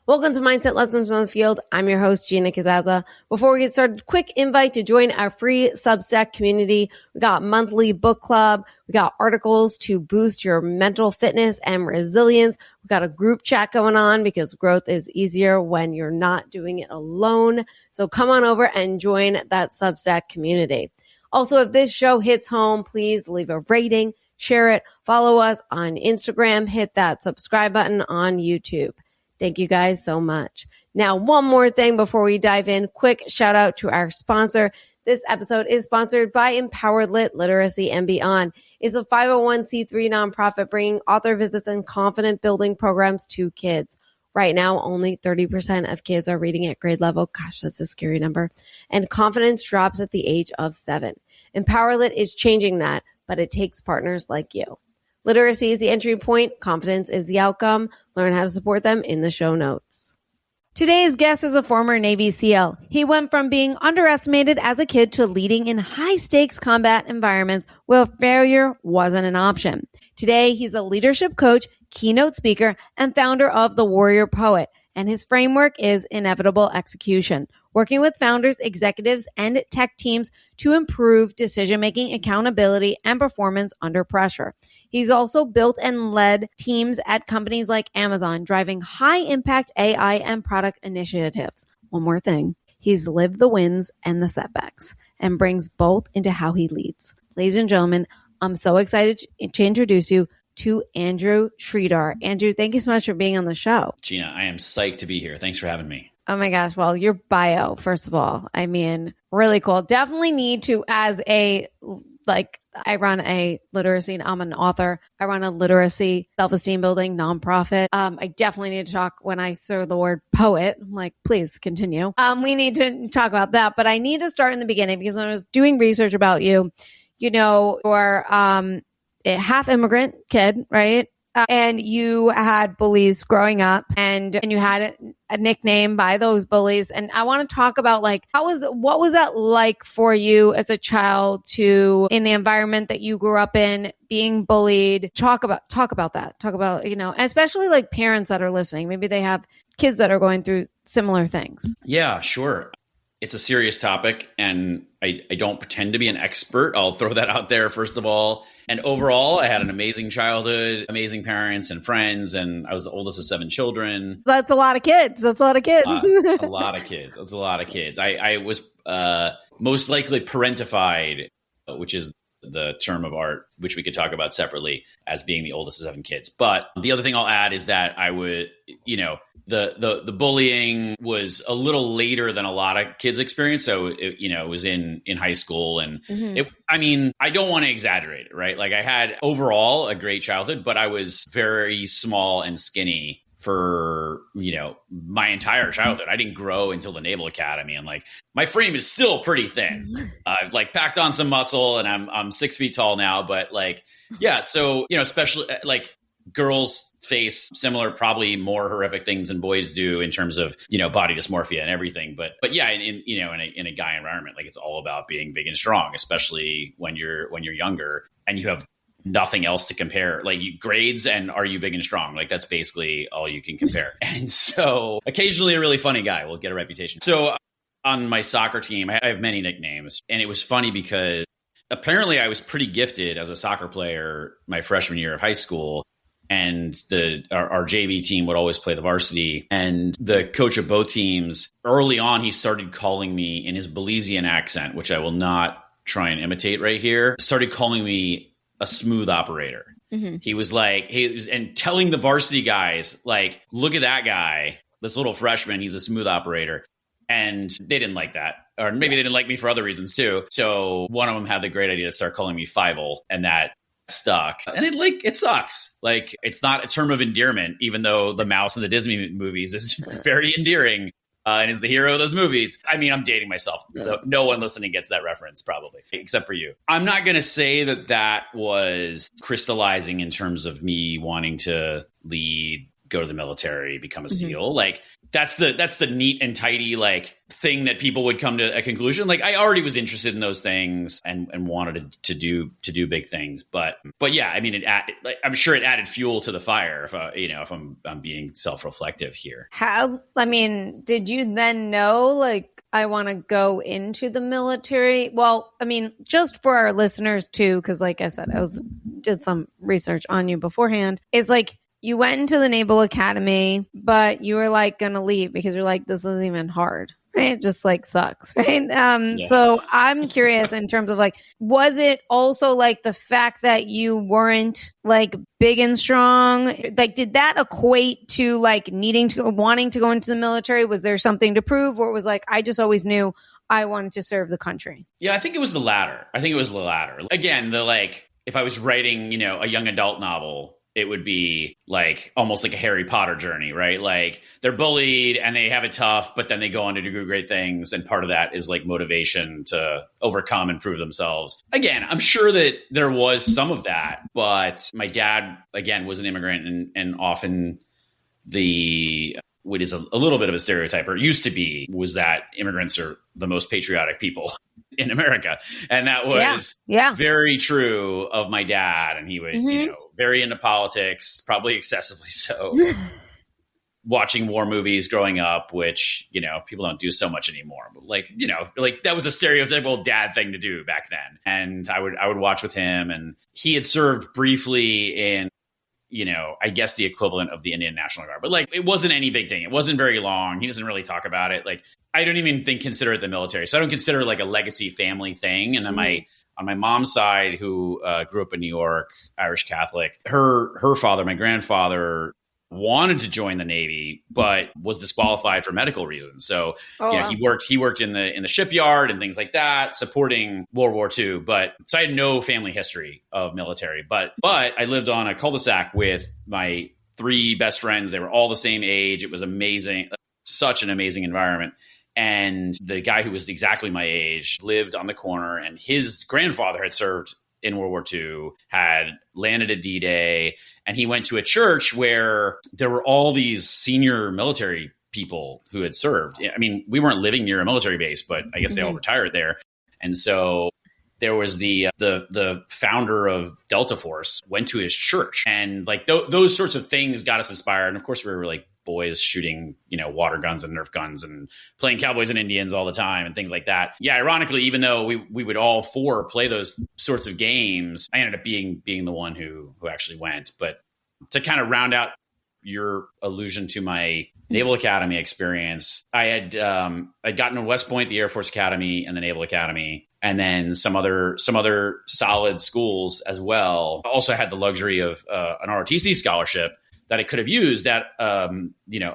Welcome to Mindset Lessons from the Field. I'm your host, Gina Kazaza. Before we get started, quick invite to join our free Substack community. We got monthly book club. We got articles to boost your mental fitness and resilience. We got a group chat going on because growth is easier when you're not doing it alone. So come on over and join that Substack community. Also, if this show hits home, please leave a rating, share it, follow us on Instagram, hit that subscribe button on YouTube. Thank you guys so much. Now, one more thing before we dive in, quick shout out to our sponsor. This episode is sponsored by Empowered Lit Literacy and Beyond. It's a 501c3 nonprofit bringing author visits and confident building programs to kids. Right now, only 30% of kids are reading at grade level. Gosh, that's a scary number. And confidence drops at the age of 7. Empowered Lit is changing that, but it takes partners like you. Literacy is the entry point. Confidence is the outcome. Learn how to support them in the show notes. Today's guest is a former Navy SEAL. He went from being underestimated as a kid to leading in high-stakes combat environments where failure wasn't an option. Today, he's a leadership coach, keynote speaker, and founder of The Warrior Poet, and his framework is inevitable execution, working with founders, executives, and tech teams to improve decision-making, accountability, and performance under pressure. He's also built and led teams at companies like Amazon, driving high-impact AI and product initiatives. One more thing, he's lived the wins and the setbacks and brings both into how he leads. Ladies and gentlemen, I'm so excited to introduce you to Andrew Sridhar. Andrew, thank you so much for being on the show. Gina, I am psyched to be here. Thanks for having me. Oh my gosh. Well, your bio, first of all, I mean, really cool. Definitely need to, I run a literacy, and I'm an author. I run a literacy self-esteem building nonprofit. I definitely need to talk when I say the word poet. I'm like, please continue. We need to talk about that, but I need to start in the beginning because when I was doing research about you, you know, you're a half immigrant kid, right? And you had bullies growing up and you had a nickname by those bullies. And I want to talk about what was that like for you as a child to, in the environment that you grew up in, being bullied? Talk about that. Talk about, you know, especially like parents that are listening. Maybe they have kids that are going through similar things. Yeah, sure. It's a serious topic, and I don't pretend to be an expert. I'll throw that out there, first of all. And overall, I had an amazing childhood, amazing parents and friends, and I was the oldest of 7 children. That's a lot of kids. That's a lot of kids. A lot of kids. That's a lot of kids. I was most likely parentified, which is the term of art, which we could talk about separately, as being the oldest of 7 kids. But the other thing I'll add is that I would, you know, the bullying was a little later than a lot of kids experience. So, it was in high school, and I don't want to exaggerate it, right? Like, I had overall a great childhood, but I was very small and skinny for, my entire childhood. I didn't grow until the Naval Academy. And my frame is still pretty thin. I've packed on some muscle, and I'm 6 feet tall now, but so, especially girls face similar, probably more horrific things than boys do in terms of, body dysmorphia and everything. But yeah, in a guy environment, it's all about being big and strong, especially when you're younger and you have nothing else to compare, grades and are you big and strong? That's basically all you can compare. And so occasionally a really funny guy will get a reputation. So on my soccer team, I have many nicknames, and it was funny because apparently I was pretty gifted as a soccer player my freshman year of high school. And our JV team would always play the varsity. And the coach of both teams, early on, he started calling me in his Belizean accent, which I will not try and imitate right here, started calling me a smooth operator. Mm-hmm. He was and telling the varsity guys, look at that guy, this little freshman, he's a smooth operator. And they didn't like that. Or maybe they didn't like me for other reasons too. So one of them had the great idea to start calling me Fievel, and that stuck. And it sucks. It's not a term of endearment, even though the mouse in the Disney movies is very endearing and is the hero of those movies. I mean, I'm dating myself. No one listening gets that reference, probably, except for you. I'm not going to say that was crystallizing in terms of me wanting to lead go to the military, become a SEAL. Like that's the neat and tidy like thing that people would come to a conclusion. Like I already was interested in those things and wanted to do big things. But yeah, I mean, I'm sure it added fuel to the fire if I'm being self-reflective here. Did you then know like I want to go into the military? Well, I mean, just for our listeners too, because like I said, did some research on you beforehand. It's like you went into the Naval Academy, but you were like going to leave because you're like, this isn't even hard. Right? It just like sucks. Right. So I'm curious in terms of like, was it also like the fact that you weren't like big and strong? Like, did that equate to like wanting to go into the military? Was there something to prove, or it was like, I just always knew I wanted to serve the country? Yeah, I think it was the latter. Again, if I was writing, a young adult novel, it would be like almost like a Harry Potter journey, right? Like they're bullied and they have it tough, but then they go on to do great things. And part of that is like motivation to overcome and prove themselves. Again, I'm sure that there was some of that, but my dad, again, was an immigrant and often what is a little bit of a stereotype, or used to be, was that immigrants are the most patriotic people in America. And that was very true of my dad. And he was, very into politics, probably excessively so. Watching war movies growing up, which, people don't do so much anymore. But like that was a stereotypical dad thing to do back then. And I would watch with him, and he had served briefly in, I guess the equivalent of the Indian National Guard, but like, it wasn't any big thing. It wasn't very long. He doesn't really talk about it. Like, I don't even consider it the military. So I don't consider like a legacy family thing. And on my mom's side, who grew up in New York, Irish Catholic, her father, my grandfather, wanted to join the Navy, but was disqualified for medical reasons. So he worked in the shipyard and things like that, supporting World War II. But so I had no family history of military. But I lived on a cul-de-sac with my 3 best friends. They were all the same age. It was amazing, such an amazing environment. And the guy who was exactly my age lived on the corner, and his grandfather had served in World War II, had landed at D-Day, and he went to a church where there were all these senior military people who had served. I mean, we weren't living near a military base, but I guess they all retired there. And so there was the founder of Delta Force went to his church, and like those sorts of things got us inspired. And of course, we were like boys shooting, water guns and Nerf guns and playing cowboys and Indians all the time and things like that. Yeah, ironically, even though we would all 4 play those sorts of games, I ended up being the one who actually went. But to kind of round out your allusion to my Naval Academy experience, I'd gotten to West Point, the Air Force Academy, and the Naval Academy, and then some other solid schools as well. I also had the luxury of an ROTC scholarship that I could have used at, a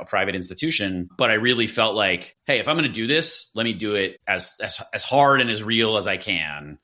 private institution. But I really felt like, hey, if I'm going to do this, let me do it as hard and as real as I can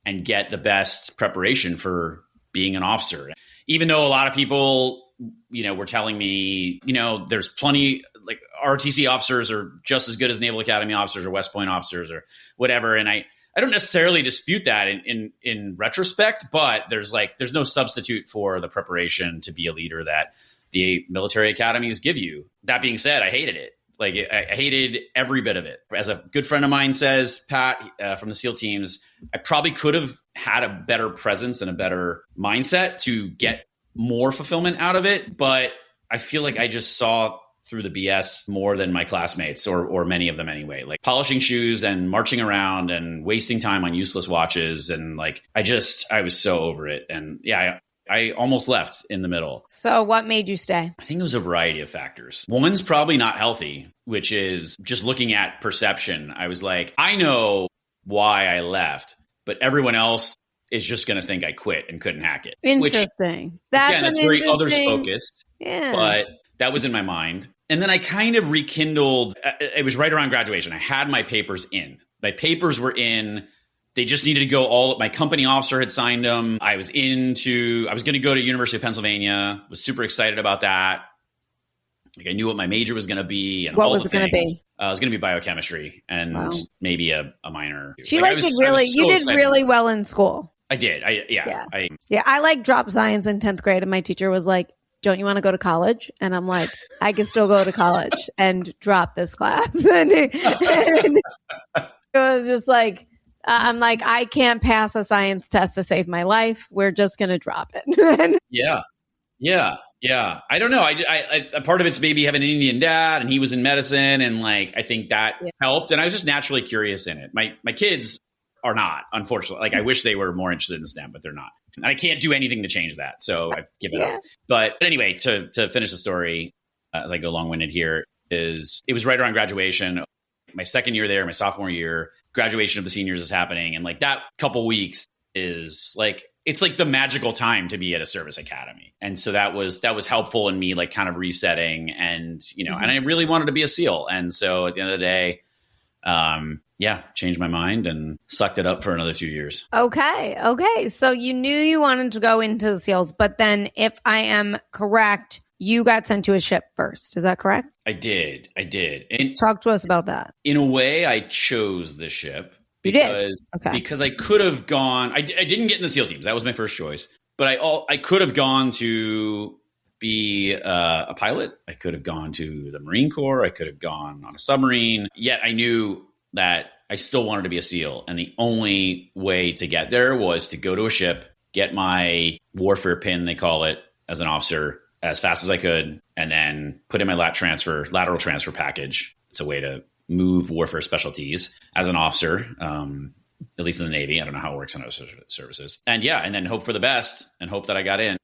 and get the best preparation for being an officer. Even though a lot of people, were telling me, there's plenty, like ROTC officers are just as good as Naval Academy officers or West Point officers or whatever. And I don't necessarily dispute that in retrospect, but there's no substitute for the preparation to be a leader that the military academies give you. That being said, I hated it. Like I hated every bit of it. As a good friend of mine says, Pat, from the SEAL teams, I probably could have had a better presence and a better mindset to get more fulfillment out of it. But I feel like I just saw through the BS more than my classmates, or many of them anyway, like polishing shoes and marching around and wasting time on useless watches. And like, I was so over it. And yeah, I almost left in the middle. So what made you stay? I think it was a variety of factors. One's probably not healthy, which is just looking at perception. I was like, I know why I left, but everyone else is just going to think I quit and couldn't hack it. Interesting. Which, that's very others focused. Yeah. But that was in my mind. And then I kind of rekindled, it was right around graduation. I had my papers in. My papers were in. They just needed to go my company officer had signed them. I was going to go to University of Pennsylvania, was super excited about that. Like I knew what my major was going to be. And what was it going to be? It was going to be biochemistry and maybe a minor. You did really well in school. I did. I I like dropped science in 10th grade, and my teacher was like, don't you want to go to college? And I'm like, I can still go to college and drop this class. And it was just like, I'm like, I can't pass a science test to save my life. We're just going to drop it. Yeah. Yeah. Yeah. I don't know. I part of it's maybe having an Indian dad and he was in medicine. And like, I think that helped. And I was just naturally curious in it. My kids are not, unfortunately. Like, I wish they were more interested in STEM, but they're not. And I can't do anything to change that. So I've given up. But anyway, to finish the story, as I go long-winded here, it was right around graduation. My second year there, my sophomore year, graduation of the seniors is happening. And like that couple weeks is like, it's like the magical time to be at a service academy. And so that was helpful in me, like kind of resetting and, and I really wanted to be a SEAL. And so at the end of the day, changed my mind and sucked it up for another 2 years. Okay. So you knew you wanted to go into the SEALs, but then if I am correct, you got sent to a ship first. Is that correct? I did. And talk to us about that. In a way, I chose the ship because I could have gone. I didn't get in the SEAL teams. That was my first choice. But I could have gone to be a pilot. I could have gone to the Marine Corps. I could have gone on a submarine. Yet I knew that I still wanted to be a SEAL. And the only way to get there was to go to a ship, get my warfare pin, they call it, as an officer, as fast as I could, and then put in my lateral transfer package. It's a way to move warfare specialties as an officer, at least in the Navy. I don't know how it works in other services. And then hope for the best and hope that I got in.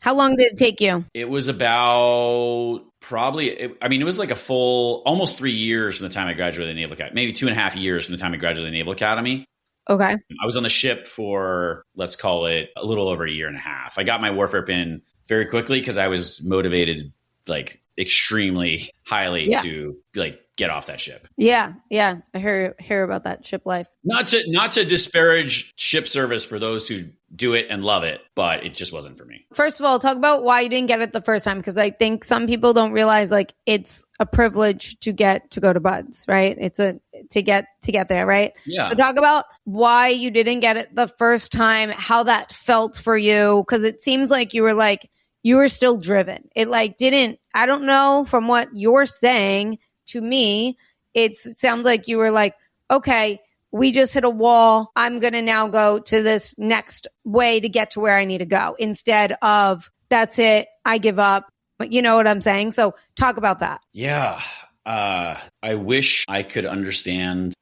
How long did it take you? It was about it was like a full almost 3 years from the time I graduated the Naval Academy, maybe 2.5 years from the time I graduated the Naval Academy. Okay. I was on the ship for, let's call it, a little over 1.5 years. I got my warfare pin very quickly because I was motivated like extremely highly to like get off that ship. Yeah. I hear about that ship life. Not to disparage ship service for those who do it and love it, but it just wasn't for me. First of all, talk about why you didn't get it the first time, because I think some people don't realize like it's a privilege to get to go to BUD/S, right? It's to get there, right? Yeah. So talk about why you didn't get it the first time, how that felt for you, because it seems like you were still driven. It like didn't. I don't know, from what you're saying to me, it sounds like you were like, okay, we just hit a wall. I'm going to now go to this next way to get to where I need to go, instead of that's it, I give up. But you know what I'm saying? So talk about that. Yeah. I wish I could understand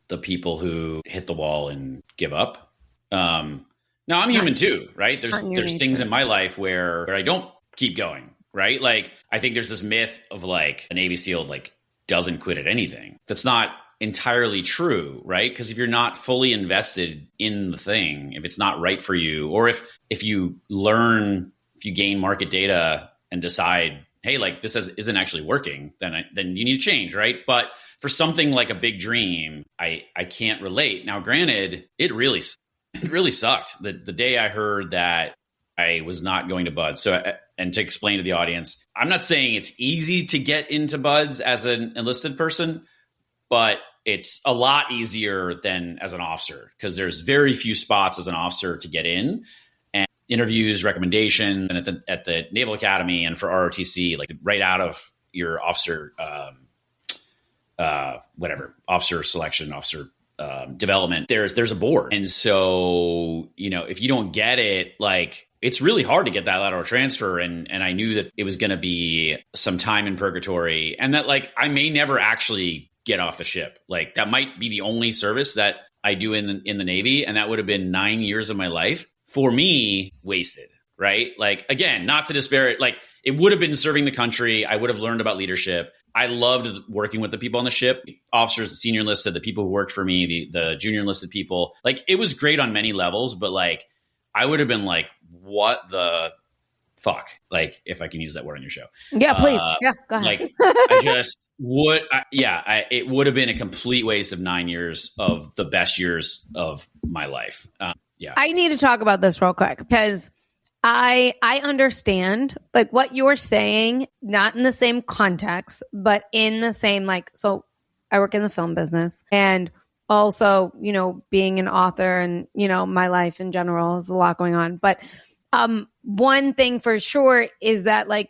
the people who hit the wall and give up. Now I'm human too, right? There's things in my life where I don't keep going, right? Like I think there's this myth of like a Navy SEAL like doesn't quit at anything. That's not entirely true, right? Because if you're not fully invested in the thing, if it's not right for you, or if you gain market data and decide, hey, like this isn't actually working, then you need to change, right? But for something like a big dream, I can't relate. Now, granted, it really sucked the day I heard that I was not going to BUD/S. So, and to explain to the audience, I'm not saying it's easy to get into BUD/S as an enlisted person, but it's a lot easier than as an officer because there's very few spots as an officer to get in, and interviews, recommendations, and at the Naval Academy and for ROTC, like right out of your officer, officer selection, officer development, there's a board. And so, if you don't get it, like it's really hard to get that lateral transfer. And I knew that it was going to be some time in purgatory and that like, I may never actually get off the ship. Like that might be the only service that I do in the Navy. And that would have been 9 years of my life for me wasted. Right. Like, again, not to disparage, like it would have been serving the country. I would have learned about leadership. I loved working with the people on the ship, officers, the senior enlisted, the people who worked for me, the junior enlisted people. Like it was great on many levels, but like, I would have been like, what the fuck? Like, if I can use that word on your show. Yeah, please. Yeah, go ahead. Like, I just would, it would have been a complete waste of 9 years of the best years of my life. Yeah. I need to talk about this real quick because I understand like what you're saying, not in the same context, but in the same, like, so I work in the film business and also, being an author and, my life in general is a lot going on. But One thing for sure is that like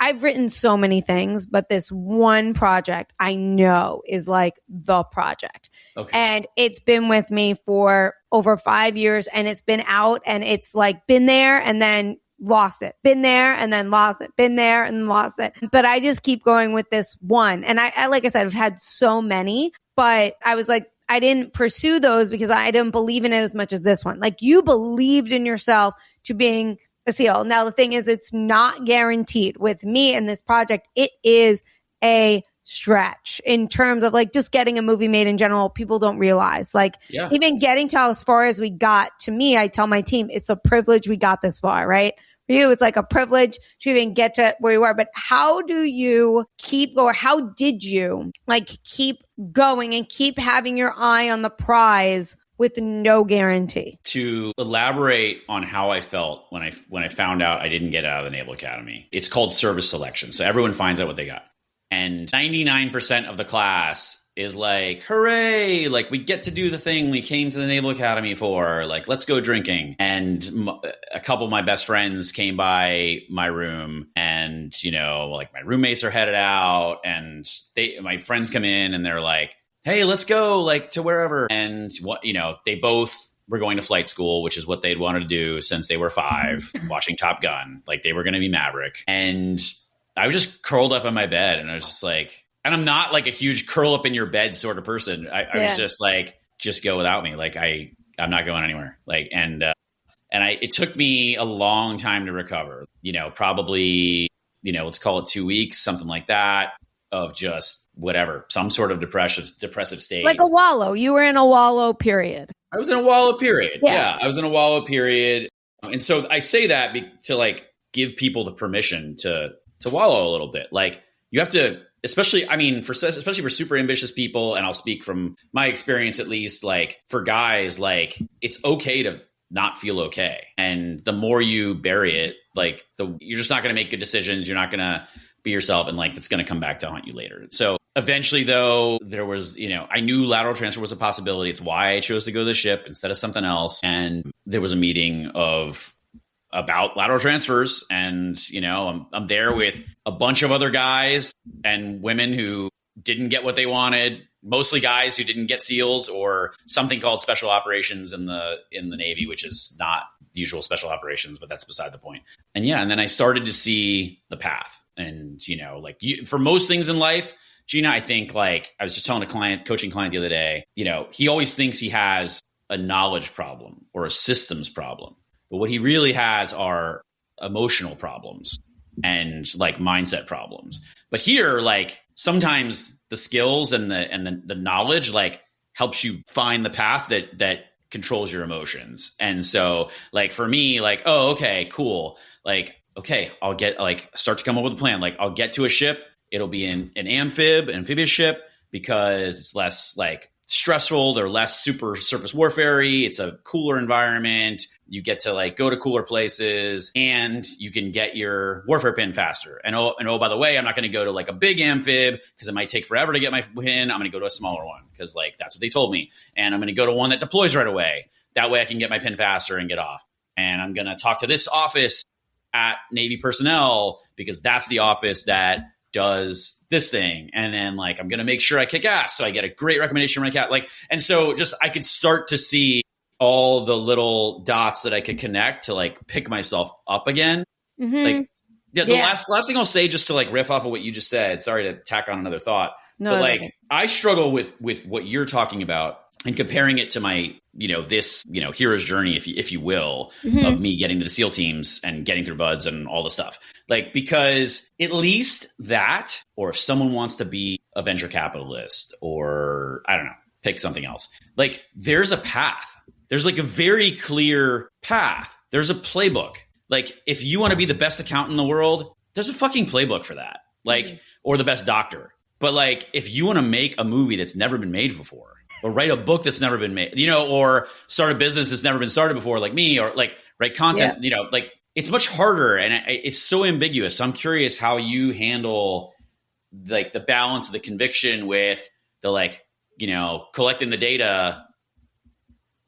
I've written so many things, but this one project I know is like the project. Okay. And it's been with me for over 5 years, and it's been out, and it's like been there and then lost it, been there and then lost it, been there and lost it. But I just keep going with this one. And I like I said, I've had so many, but I was like, I didn't pursue those because I didn't believe in it as much as this one. Like you believed in yourself to being a SEAL. Now, the thing is, it's not guaranteed with me and this project. It is a stretch in terms of like just getting a movie made in general. People don't realize like even getting to as far as we got. To me, I tell my team, it's a privilege we got this far, right? For you, it's like a privilege to even get to where you are. But how do you keep going? How did you like keep going and keep having your eye on the prize with no guarantee? To elaborate on how I felt when I found out I didn't get out of the Naval Academy, it's called service selection. So everyone finds out what they got. And 99% of the class is like, hooray, like we get to do the thing we came to the Naval Academy for, like, let's go drinking. And a couple of my best friends came by my room and, you know, like my roommates are headed out and my friends come in and they're like, hey, let's go like to wherever. And what, you know, they both were going to flight school, which is what they'd wanted to do since they were 5, watching Top Gun. Like they were going to be Maverick. And I was just curled up in my bed and I was just like, and I'm not like a huge curl up in your bed sort of person. I was just like, just go without me. Like I'm not going anywhere. Like, it took me a long time to recover, you know, probably, you know, let's call it 2 weeks, something like that, of just whatever, some sort of depressive state. Like a wallow. You were in a wallow period. I was in a wallow period. Yeah, I was in a wallow period. And so I say that to like give people the permission to wallow a little bit. Like you have to, especially for super ambitious people, and I'll speak from my experience at least, like for guys, like it's okay to not feel okay. And the more you bury it, like you're just not going to make good decisions. You're not going to be yourself, and like it's going to come back to haunt you later. So eventually though, there was, you know, I knew lateral transfer was a possibility. It's why I chose to go to the ship instead of something else. And there was a meeting about lateral transfers, and you know, I'm there with a bunch of other guys and women who didn't get what they wanted, mostly guys who didn't get SEALs or something called special operations in the Navy, which is not usual special operations, but that's beside the point. And yeah, and then I started to see the path. And you know, like for most things in life, Gina, I think, like I was just telling a coaching client the other day, you know, he always thinks he has a knowledge problem or a systems problem. But what he really has are emotional problems and like mindset problems. But here, like sometimes the skills and the knowledge like helps you find the path that controls your emotions. And so like for me, like, oh, okay, cool. Like, okay, I'll get start to come up with a plan. Like I'll get to a ship. It'll be an amphibious ship because it's less like stressful. They're less super surface warfare-y. It's a cooler environment. You get to like go to cooler places and you can get your warfare pin faster. And oh, by the way, I'm not going to go to like a big amphib because it might take forever to get my pin. I'm going to go to a smaller one because like that's what they told me. And I'm going to go to one that deploys right away. That way I can get my pin faster and get off. And I'm going to talk to this office at Navy personnel because that's the office that does this thing. And then like, I'm going to make sure I kick ass. So I get a great recommendation from my cat. Like, and so just, I could start to see all the little dots that I could connect to like pick myself up again. Mm-hmm. Like, the last thing I'll say, just to like riff off of what you just said, sorry to tack on another thought, but like, okay. I struggle with what you're talking about and comparing it to my, you know, this, you know, hero's journey, if you will, mm-hmm. of me getting to the SEAL teams and getting through buds and all the stuff. Like, because at least that, or if someone wants to be a venture capitalist or I don't know, pick something else, like there's a path. There's like a very clear path. There's a playbook. Like if you want to be the best accountant in the world, there's a fucking playbook for that. Like, mm-hmm. or the best doctor. But like, if you want to make a movie that's never been made before, or write a book that's never been made, you know, or start a business that's never been started before, like me, or like write content, you know, like it's much harder and it's so ambiguous. So I'm curious how you handle like the balance of the conviction with the like, you know, collecting the data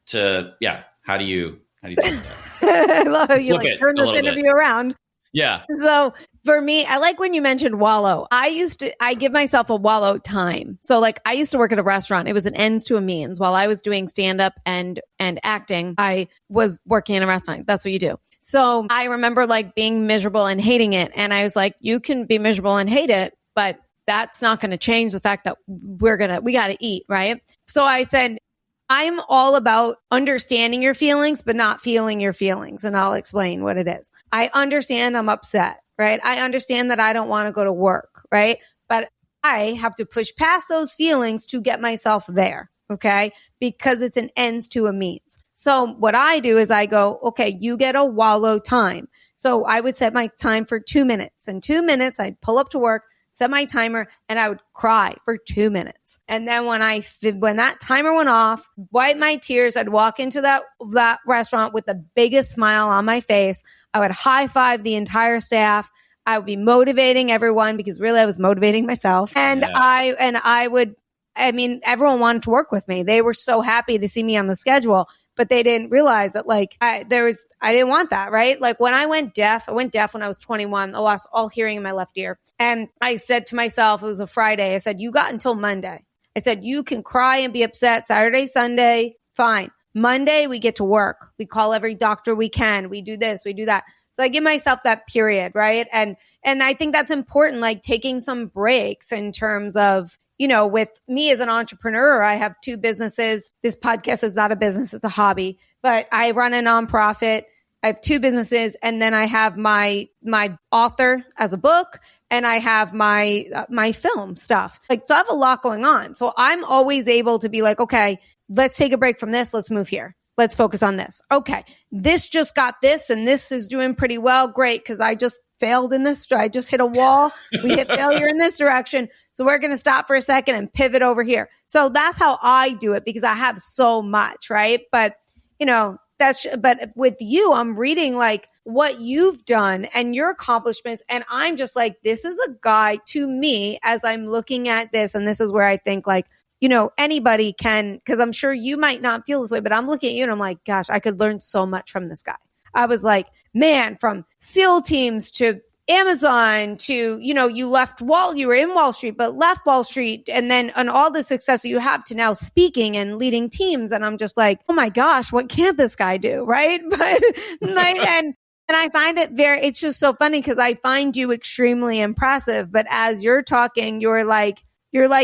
to, how do you do that? I love how you Flip like it turn a this little bit. interview around. Yeah. So for me, I like when you mentioned wallow. I give myself a wallow time. So like I used to work at a restaurant. It was an ends to a means. While I was doing stand up and acting, I was working in a restaurant. That's what you do. So I remember like being miserable and hating it. And I was like, you can be miserable and hate it, but that's not going to change the fact that we got to eat, right? So I said, I'm all about understanding your feelings, but not feeling your feelings. And I'll explain what it is. I understand I'm upset, right? I understand that I don't want to go to work, right? But I have to push past those feelings to get myself there, okay? Because it's an ends to a means. So what I do is I go, okay, you get a wallow time. So I would set my time for 2 minutes. In 2 minutes, I'd pull up to work, set my timer, and I would cry for 2 minutes. And then when that timer went off, wipe my tears, I'd walk into that restaurant with the biggest smile on my face. I would high five the entire staff. I would be motivating everyone because really I was motivating myself. And everyone wanted to work with me. They were so happy to see me on the schedule, but they didn't realize that like I didn't want that, right? Like when I went deaf when I was 21. I lost all hearing in my left ear. And I said to myself, it was a Friday. I said, you got until Monday. I said, you can cry and be upset Saturday, Sunday. Fine. Monday, we get to work. We call every doctor we can. We do this, we do that. So I give myself that period, right? And I think that's important, like taking some breaks in terms of, you know, with me as an entrepreneur, I have 2 businesses. This podcast is not a business, it's a hobby, but I run a nonprofit. I have 2 businesses, and then I have my author as a book, and I have my film stuff. Like, so I have a lot going on. So I'm always able to be like, okay, let's take a break from this. Let's move here. Let's focus on this. Okay, this just got this, and this is doing pretty well. Great, because I just failed in this. I just hit a wall. We hit failure in this direction. So we're going to stop for a second and pivot over here. So that's how I do it because I have so much, right? But, you know, but with you, I'm reading like what you've done and your accomplishments. And I'm just like, this is a guy to me as I'm looking at this. And this is where I think like, you know, anybody can, because I'm sure you might not feel this way, but I'm looking at you and I'm like, gosh, I could learn so much from this guy. I was like, man, from SEAL teams to Amazon to, you know, you were in Wall Street, but left Wall Street and all the success you have to now speaking and leading teams. And I'm just like, oh my gosh, what can't this guy do? Right. But and I find it's just so funny because I find you extremely impressive. But as you're talking, you're like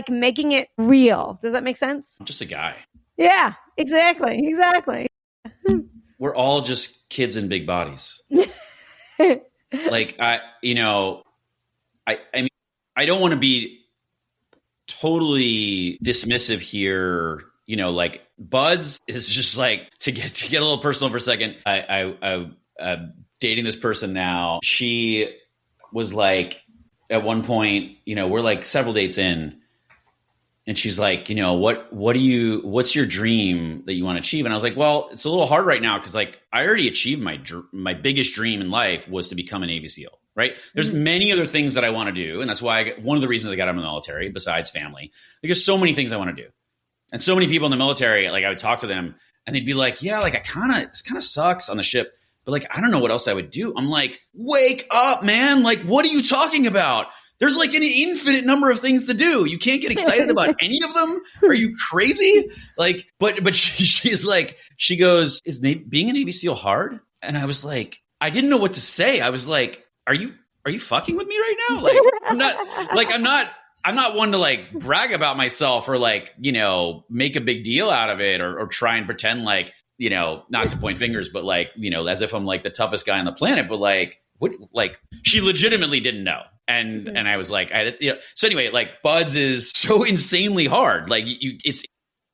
making it real. Does that make sense? I'm just a guy. Yeah, exactly. We're all just kids in big bodies. Like I mean, I don't want to be totally dismissive here. You know, like Buds is just like to get a little personal for a second. I'm dating this person now. She was like, at one point, you know, we're like several dates in. And she's like, you know, what's your dream that you want to achieve? And I was like, well, it's a little hard right now because like I already achieved my biggest dream in life was to become a Navy SEAL, right? There's many other things that I want to do. And that's why one of the reasons I got out of the military, besides family, like there's so many things I want to do. And so many people in the military, like I would talk to them and they'd be like, yeah, like this kind of sucks on the ship, but like, I don't know what else I would do. I'm like, wake up, man. Like, what are you talking about? There's like an infinite number of things to do. You can't get excited about any of them. Are you crazy? Like, but she's like, she goes, is being a Navy SEAL hard? And I was like, I didn't know what to say. I was like, are you fucking with me right now? Like, I'm not one to like brag about myself or like, you know, make a big deal out of it or try and pretend like, you know, not to point fingers, but like, you know, as if I'm like the toughest guy on the planet. But like, what? Like, she legitimately didn't know. And I was like, so anyway, like Buds is so insanely hard. Like it's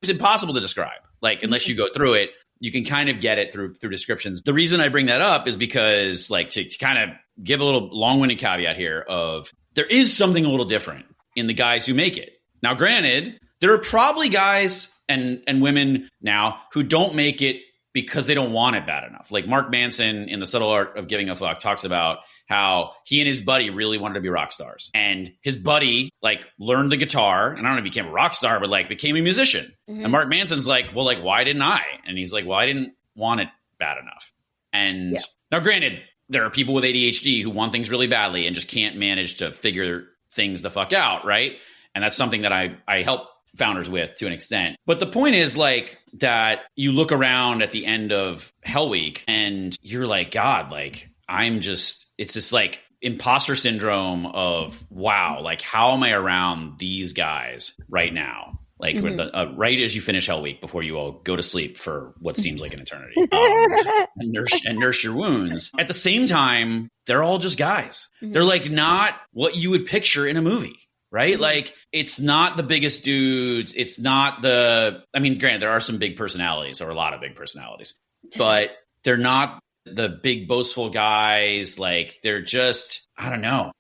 impossible to describe. Like, unless you go through it, you can kind of get it through descriptions. The reason I bring that up is because like to kind of give a little long-winded caveat here of there is something a little different in the guys who make it. Now, granted, there are probably guys and women now who don't make it because they don't want it bad enough. Like Mark Manson in The Subtle Art of Giving a Fuck talks about how he and his buddy really wanted to be rock stars. And his buddy like learned the guitar, and I don't know if he became a rock star, but like became a musician. Mm-hmm. And Mark Manson's like, well, like, why didn't I? And he's like, well, I didn't want it bad enough. And now granted, there are people with ADHD who want things really badly and just can't manage to figure things the fuck out, right? And that's something that I help founders with to an extent. But the point is like that you look around at the end of Hell Week and you're like, God, like it's this like imposter syndrome of, wow, like how am I around these guys right now? Like right as you finish Hell Week before you all go to sleep for what seems like an eternity and nurse your wounds. At the same time, they're all just guys. They're like not what you would picture in a movie. Right? Like it's not the biggest dudes. It's not granted, there are some big personalities or a lot of big personalities, but they're not the big boastful guys. Like they're just, I don't know.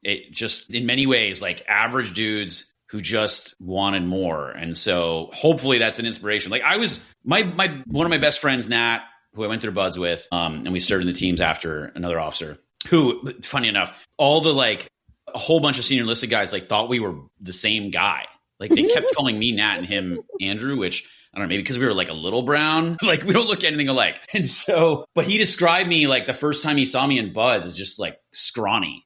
It just in many ways, like average dudes who just wanted more. And so hopefully that's an inspiration. Like I was one of my best friends, Nat, who I went through buds with, and we served in the teams after another officer who, funny enough, all the like, a whole bunch of senior enlisted guys like thought we were the same guy. Like they kept calling me Nat and him Andrew, which I don't know, maybe because we were like a little brown, like we don't look anything alike. And so, but he described me like the first time he saw me in buds as just like scrawny.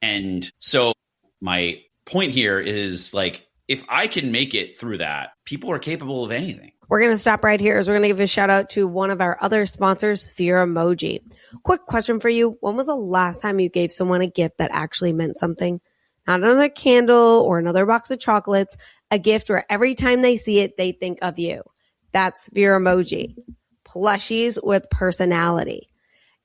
And so my point here is like, if I can make it through that, people are capable of anything. We're going to stop right here as we're going to give a shout out to one of our other sponsors, Sphere Emoji. Quick question for you. When was the last time you gave someone a gift that actually meant something? Not another candle or another box of chocolates, a gift where every time they see it, they think of you. That's Sphere Emoji. Plushies with personality.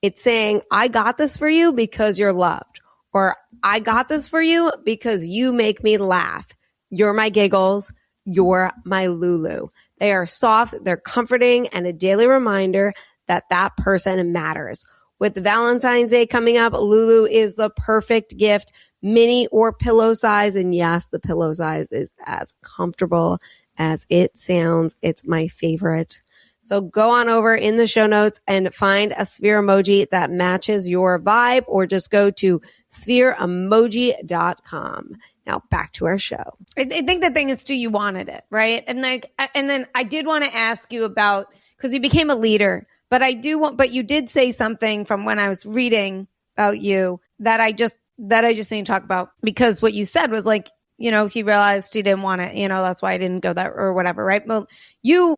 It's saying, I got this for you because you're loved. Or I got this for you because you make me laugh. You're my giggles. You're my Lulu. They are soft, they're comforting, and a daily reminder that that person matters. With Valentine's Day coming up, Lulu is the perfect gift, mini or pillow size. And yes, the pillow size is as comfortable as it sounds. It's my favorite. So go on over in the show notes and find a Sphere emoji that matches your vibe, or just go to sphereemoji.com. Now back to our show. I think the thing is too, you wanted it, right? And then I did want to ask you about, because you became a leader, but you did say something from when I was reading about you that I just need to talk about, because what you said was like, he realized he didn't want it, that's why I didn't go that or whatever, right? Well, you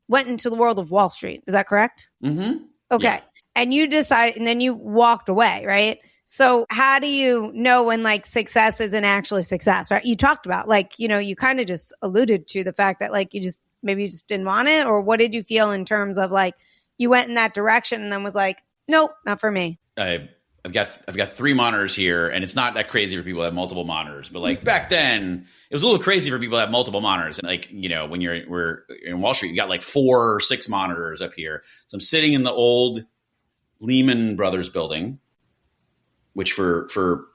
went into the world of Wall Street. Is that correct? Mm-hmm. Okay. Yeah. And you decided, and then you walked away, right? So how do you know when like success isn't actually success, right? You talked about like, you kind of just alluded to the fact that like maybe you just didn't want it, or what did you feel in terms of like you went in that direction and then was like, nope, not for me. I've got 3 monitors here, and it's not that crazy for people that have multiple monitors, but like back then it was a little crazy for people that have multiple monitors. And like, when we're in Wall Street, you got like 4 or 6 monitors up here. So I'm sitting in the old Lehman Brothers building, which for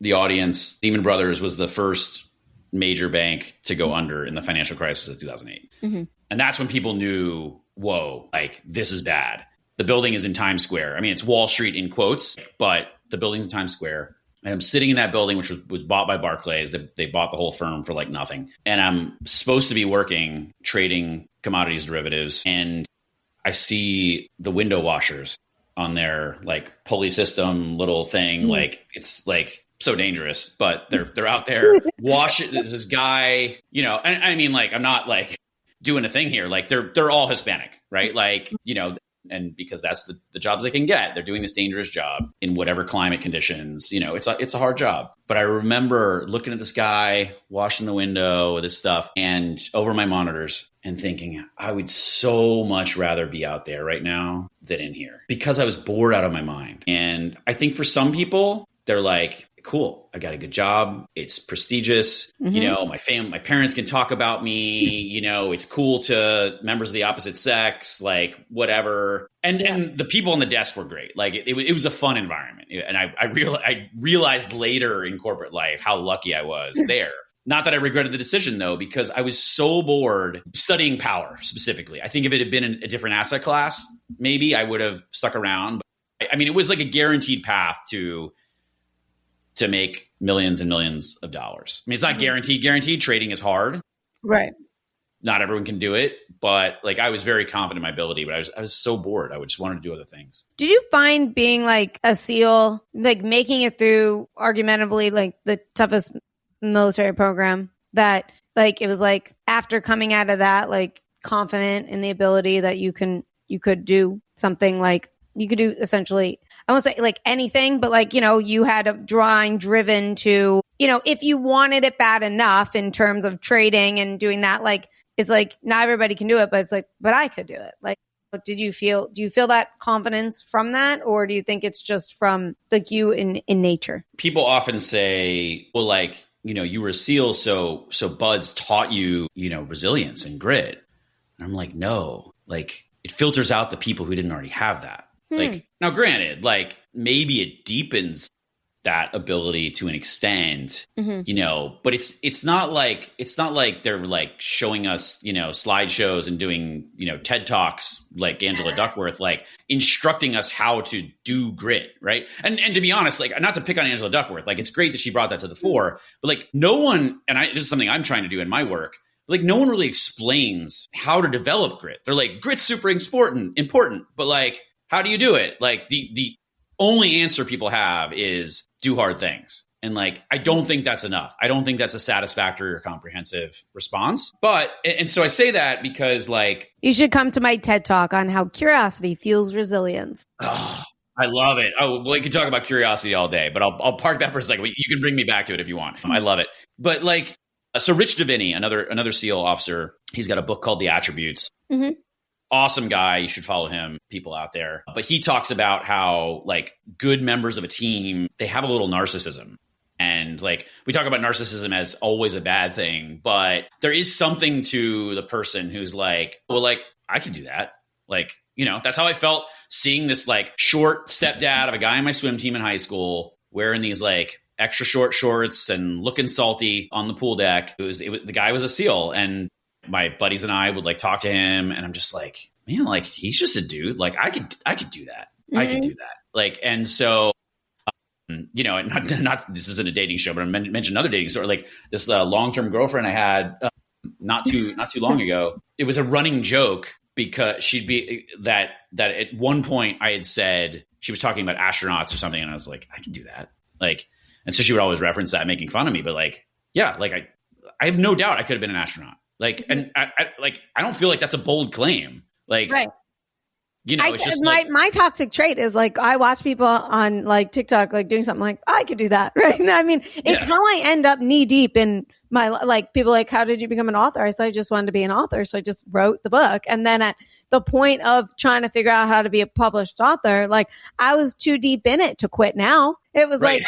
the audience, Lehman Brothers was the first major bank to go under in the financial crisis of 2008. And that's when people knew, whoa, like this is bad. The building is in Times Square. I mean, it's Wall Street in quotes, but the building's in Times Square. And I'm sitting in that building, which was bought by Barclays. They bought the whole firm for like nothing. And I'm supposed to be working, trading commodities derivatives. And I see the window washers on their like pulley system little thing. Like it's like so dangerous, but they're out there washing. There's this guy, and I mean, like, I'm not like doing a thing here. Like they're all Hispanic, right? Like, and because that's the jobs they can get, they're doing this dangerous job in whatever climate conditions, it's a hard job. But I remember looking at this guy washing the window with this stuff and over my monitors and thinking, I would so much rather be out there right now than in here, because I was bored out of my mind. And I think for some people, they're like, cool, I got a good job. It's prestigious. My parents can talk about me. It's cool to members of the opposite sex, like whatever. And the people on the desk were great. Like it was a fun environment. And I realized later in corporate life how lucky I was there. Not that I regretted the decision though, because I was so bored studying power specifically. I think if it had been a different asset class, maybe I would have stuck around. But I mean, it was like a guaranteed path to make millions and millions of dollars. I mean, it's not guaranteed. Guaranteed trading is hard. Right. not everyone can do it, but like I was very confident in my ability, but I was so bored. I just wanted to do other things. Did you find being like a SEAL, like making it through argumentatively like the toughest military program, that like it was like after coming out of that, like confident in the ability that you could do something, like you could do essentially, I won't say like anything, but like, you know, you had a drawing driven to, you know, if you wanted it bad enough in terms of trading and doing that, like, it's like not everybody can do it, but it's like, but I could do it. Like, do you feel that confidence from that? Or do you think it's just from like you in nature? People often say, well, like, you know, you were a SEAL, so buds taught you, you know, resilience and grit. And I'm like, no, like it filters out the people who didn't already have that. Like, now granted, like maybe it deepens that ability to an extent, you know, but it's not like they're like showing us, you know, slideshows and doing, you know, TED Talks like Angela Duckworth, like instructing us how to do grit. Right. And to be honest, like not to pick on Angela Duckworth, like it's great that she brought that to the fore, but like no one, and this is something I'm trying to do in my work, like no one really explains how to develop grit. They're like, grit's super important, but like, how do you do it? Like the only answer people have is do hard things. And like, I don't think that's enough. I don't think that's a satisfactory or comprehensive response. But, and so I say that because like, you should come to my TED Talk on how curiosity fuels resilience. Oh, I love it. Oh, well, we could talk about curiosity all day, but I'll park that for a second. You can bring me back to it if you want. I love it. But like, so Rich Davini, another SEAL officer, he's got a book called The Attributes. Awesome guy. You should follow him, people out there. But he talks about how like good members of a team, they have a little narcissism. And like we talk about narcissism as always a bad thing, but there is something to the person who's like, well, like I can do that. Like, you know, that's how I felt seeing this like short stepdad of a guy on my swim team in high school wearing these like extra short shorts and looking salty on the pool deck. The guy was a SEAL, and my buddies and I would like talk to him, and I'm just like, man, like he's just a dude. Like I could do that. I could do that. Like, and so, you know, not this isn't a dating show, but I mentioned another dating story. Like this long-term girlfriend I had not too long ago. It was a running joke because she'd be that at one point I had said, she was talking about astronauts or something, and I was like, I can do that. Like, and so she would always reference that, making fun of me. But like, yeah, like I have no doubt I could have been an astronaut. Like, and I don't feel like that's a bold claim. Like, right. You know, it's just my toxic trait is like, I watch people on like TikTok, like doing something like, I could do that. Right. I mean, it's how I end up knee deep in my, like people like, how did you become an author? I said, I just wanted to be an author. So I just wrote the book. And then at the point of trying to figure out how to be a published author, like I was too deep in it to quit now. It was like,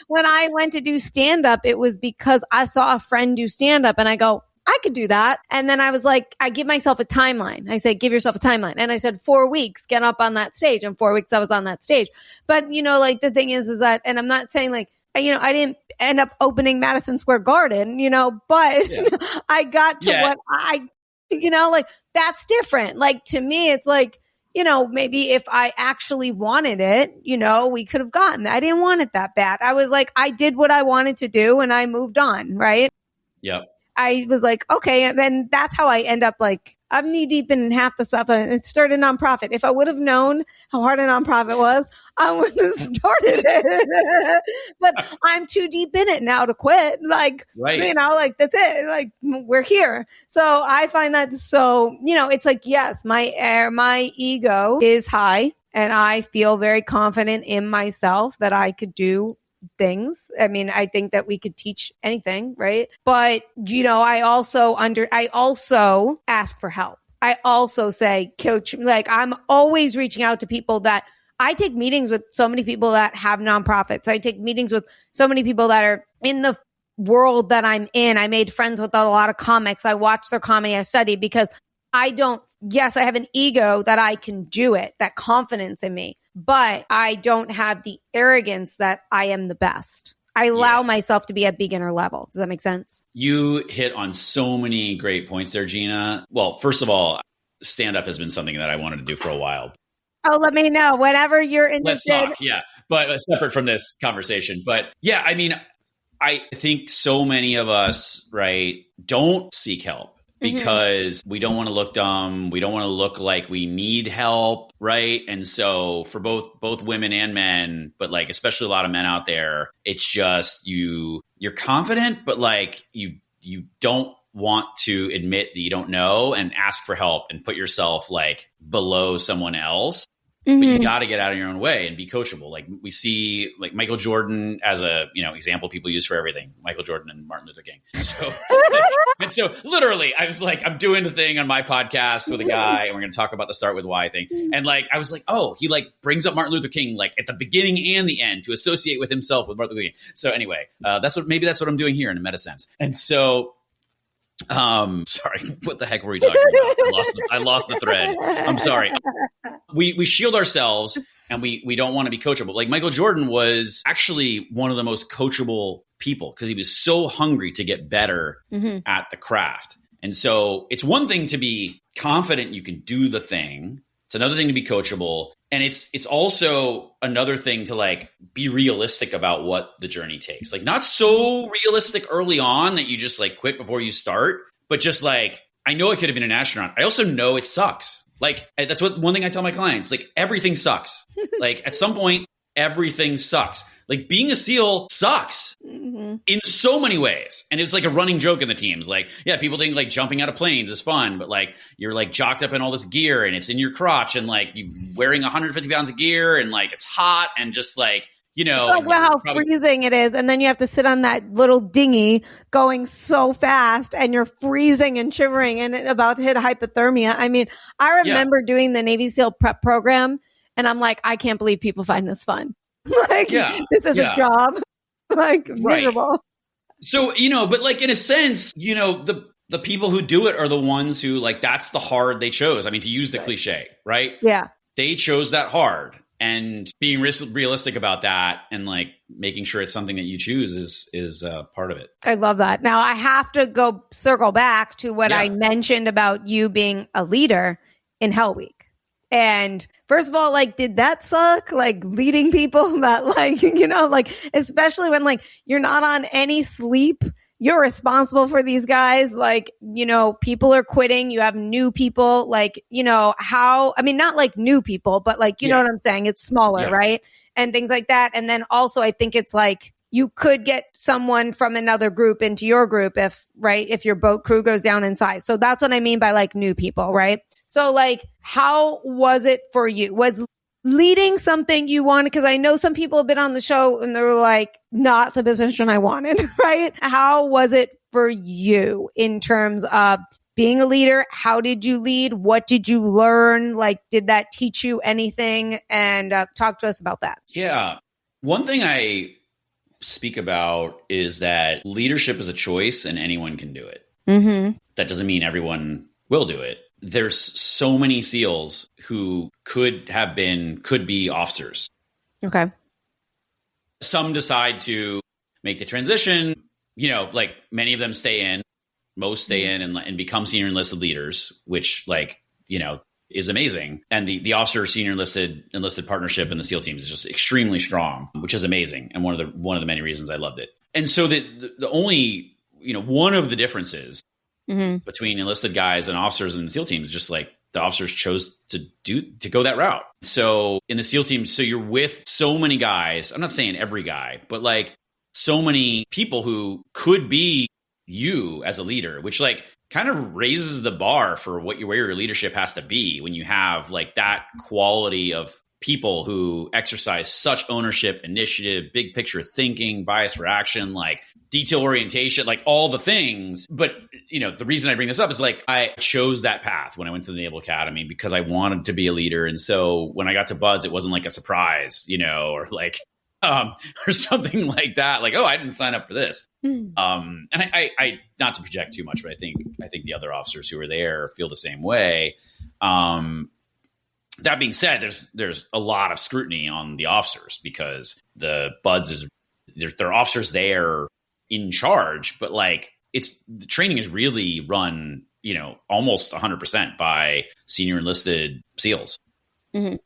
when I went to do stand up, it was because I saw a friend do stand up and I go, I could do that. And then I was like, I give myself a timeline. I said, give yourself a timeline. And I said, 4 weeks, get up on that stage. And 4 weeks I was on that stage. But, you know, like the thing is that, and I'm not saying like, you know, I didn't end up opening Madison Square Garden, you know, but I got to what I, you know, like that's different. Like to me, it's like, you know, maybe if I actually wanted it, you know, we could have gotten that. I didn't want it that bad. I was like, I did what I wanted to do and I moved on. Right. Yep. I was like, okay. And then that's how I end up like, I'm knee deep in half the stuff and started a nonprofit. If I would have known how hard a nonprofit was, I wouldn't have started it. But I'm too deep in it now to quit. Like, you know, like that's it. Like we're here. So I find that so, you know, it's like, yes, my ego is high and I feel very confident in myself that I could do things. I mean, I think that we could teach anything, right? But, you know, I also ask for help. I also say, coach, like I'm always reaching out to people that I take meetings with so many people that have nonprofits. I take meetings with so many people that are in the world that I'm in. I made friends with a lot of comics. I watch their comedy. I study because I have an ego that I can do it, that confidence in me. But I don't have the arrogance that I am the best. I allow myself to be at beginner level. Does that make sense? You hit on so many great points there, Gina. Well, first of all, stand-up has been something that I wanted to do for a while. Oh, let me know whenever you're interested. Let's talk, but separate from this conversation. But yeah, I mean, I think so many of us, right, don't seek help because we don't want to look dumb. We don't want to look like we need help, right? And so for both women and men, but like especially a lot of men out there, it's just you're confident, but like you don't want to admit that you don't know and ask for help and put yourself like below someone else. But you got to get out of your own way and be coachable. Like we see like Michael Jordan as a, example people use for everything, Michael Jordan and Martin Luther King. So literally I was like, I'm doing the thing on my podcast with a guy and we're going to talk about the start with why thing. And like, I was like, oh, he like brings up Martin Luther King, like at the beginning and the end to associate with himself with Martin Luther King. So anyway, that's what I'm doing here in a meta sense. And so, sorry, what the heck were we talking about? I lost the thread. I'm sorry. We shield ourselves and we don't want to be coachable. Like Michael Jordan was actually one of the most coachable people because he was so hungry to get better at the craft. And so it's one thing to be confident you can do the thing. It's another thing to be coachable. And it's also another thing to like be realistic about what the journey takes. Like not so realistic early on that you just like quit before you start, but just like, I know I could have been an astronaut. I also know it sucks. Like that's one thing I tell my clients, like everything sucks. Like at some point, everything sucks. Like being a SEAL sucks in so many ways. And it's like a running joke in the teams. Like, yeah, people think like jumping out of planes is fun, but like you're like jocked up in all this gear and it's in your crotch and like you wearing 150 pounds of gear and like it's hot and just like, how freezing it is. And then you have to sit on that little dinghy going so fast and you're freezing and shivering and about to hit hypothermia. I mean, I remember doing the Navy SEAL prep program and I'm like, I can't believe people find this fun. Like, this is a job. Like, miserable. So, but like in a sense, the people who do it are the ones who like, that's the hard they chose. I mean, to use the cliche, right? Yeah. They chose that hard. And being realistic about that and like making sure it's something that you choose is part of it. I love that. Now I have to circle back to what I mentioned about you being a leader in Hell Week. And first of all, like, did that suck? Like leading people that like, like, especially when like you're not on any sleep, you're responsible for these guys. Like, people are quitting. You have new people, like, not like new people, but like, you know what I'm saying? It's smaller, right? And things like that. And then also I think it's like, you could get someone from another group into your group if your boat crew goes down in size. So that's what I mean by like new people, right? So like, how was it for you? Was leading something you wanted? Because I know some people have been on the show and they were like, not the position I wanted, right? How was it for you in terms of being a leader? How did you lead? What did you learn? Like, did that teach you anything? And talk to us about that. Yeah. One thing I speak about is that leadership is a choice and anyone can do it. That doesn't mean everyone will do it. There's so many SEALs who could be officers. Okay. Some decide to make the transition, like many of them stay in, most stay in and become senior enlisted leaders, which like, is amazing. And the officer senior enlisted partnership in the SEAL teams is just extremely strong, which is amazing. And one of the many reasons I loved it. And so the only, one of the differences between enlisted guys and officers in the SEAL teams is just like the officers chose to go that route. So in the SEAL teams, so you're with so many guys, I'm not saying every guy, but like so many people who could be you as a leader, which like kind of raises the bar for where your leadership has to be when you have like that quality of people who exercise such ownership, initiative, big picture thinking, bias for action, like detail orientation, like all the things. But, the reason I bring this up is like I chose that path when I went to the Naval Academy because I wanted to be a leader. And so when I got to BUD/S, it wasn't like a surprise, or like, or something like that. Like, oh, I didn't sign up for this. And I not to project too much, but I think the other officers who were there feel the same way. That being said, there's a lot of scrutiny on the officers because the BUD/S there are officers there in charge, but like the training is really run, almost 100% by senior enlisted SEALs.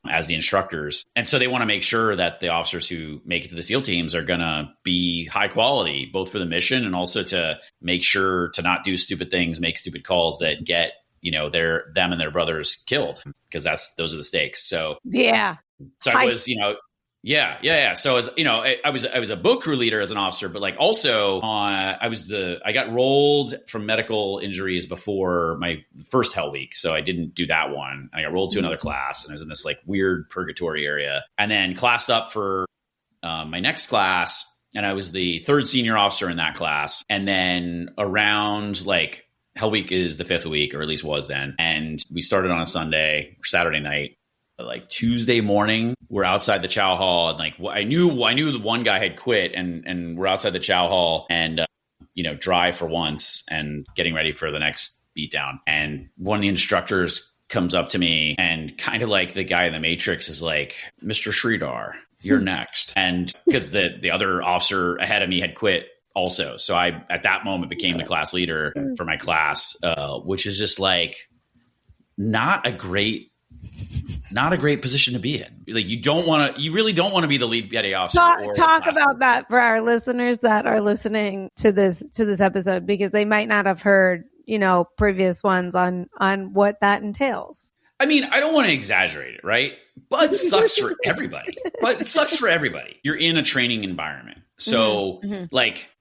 as the instructors. And so they want to make sure that the officers who make it to the SEAL teams are going to be high quality, both for the mission and also to make sure to not do stupid things, make stupid calls that get, them and their brothers killed, because those are the stakes. So I was, Yeah. So as I was a boat crew leader as an officer, but like also I got rolled from medical injuries before my first Hell Week. So I didn't do that one. I got rolled to another class and I was in this like weird purgatory area, and then classed up for my next class. And I was the third senior officer in that class. And then around like Hell Week is the fifth week, or at least was then. And we started on a Sunday or Saturday night. Like Tuesday morning, we're outside the chow hall, and like I knew the one guy had quit, and we're outside the chow hall and dry for once and getting ready for the next beatdown. And one of the instructors comes up to me and kind of like the guy in the Matrix is like, "Mr. Sridhar, you're next." And because the other officer ahead of me had quit also, so I at that moment became the class leader for my class, which is just like not a great position to be in. Like you really don't want to be the lead petty officer. Talk about that for our listeners that are listening to this episode, because they might not have heard, previous ones on what that entails. I mean, I don't want to exaggerate it, right? But it sucks for everybody. You're in a training environment. So